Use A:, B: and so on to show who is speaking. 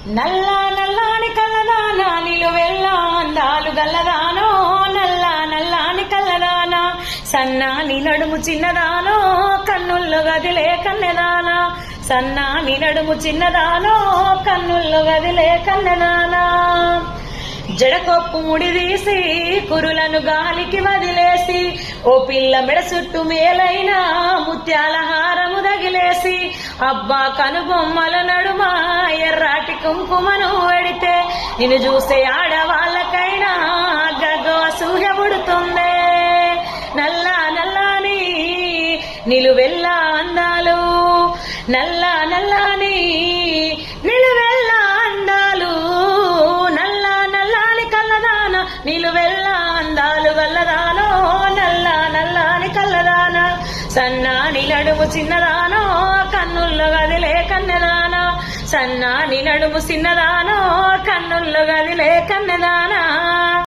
A: నల్ల నల్లాని కల్లదానా నిలువెల్ల అందాలు గల్లదానో నల్ల నల్లాని కల్లదానా సన్నాని నడుము చిన్నదానో కన్నుల్లో గదిలే కన్నెదానా సన్నాని నడుము చిన్నదానో కన్నుల్లో గదిలే కన్నెదానా జడకొప్పు ముడిదీసి కురులను గాలికి వదిలేసి ఓ పిల్ల మెడ చుట్టూ మేలైన ముత్యాల హారము దగిలేసి అబ్బా కనుబొమ్మల నడుమ ఎర్రాటి కుంకుమను వెడితే నిన్ను చూసే ఆడవాళ్ళకైనా గగో అసూయ పుడుతుందే నల్ల నల్లాని నిలువెల్ల అందాలు నల్ల నల్లాని నిలువెల్ల అందాలు నల్ల నల్లాని కల్లదాన నిలువెల్ల అందాలు గల్లదానో నల్ల నల్లాని కల్లదాన సన్నాని నడుము చిన్నదానో కన్నుల్లో గదిలే కన్నెదానా సన్నాని నడుము చిన్నదానో కన్నుల్లో గదిలే కన్నెదానా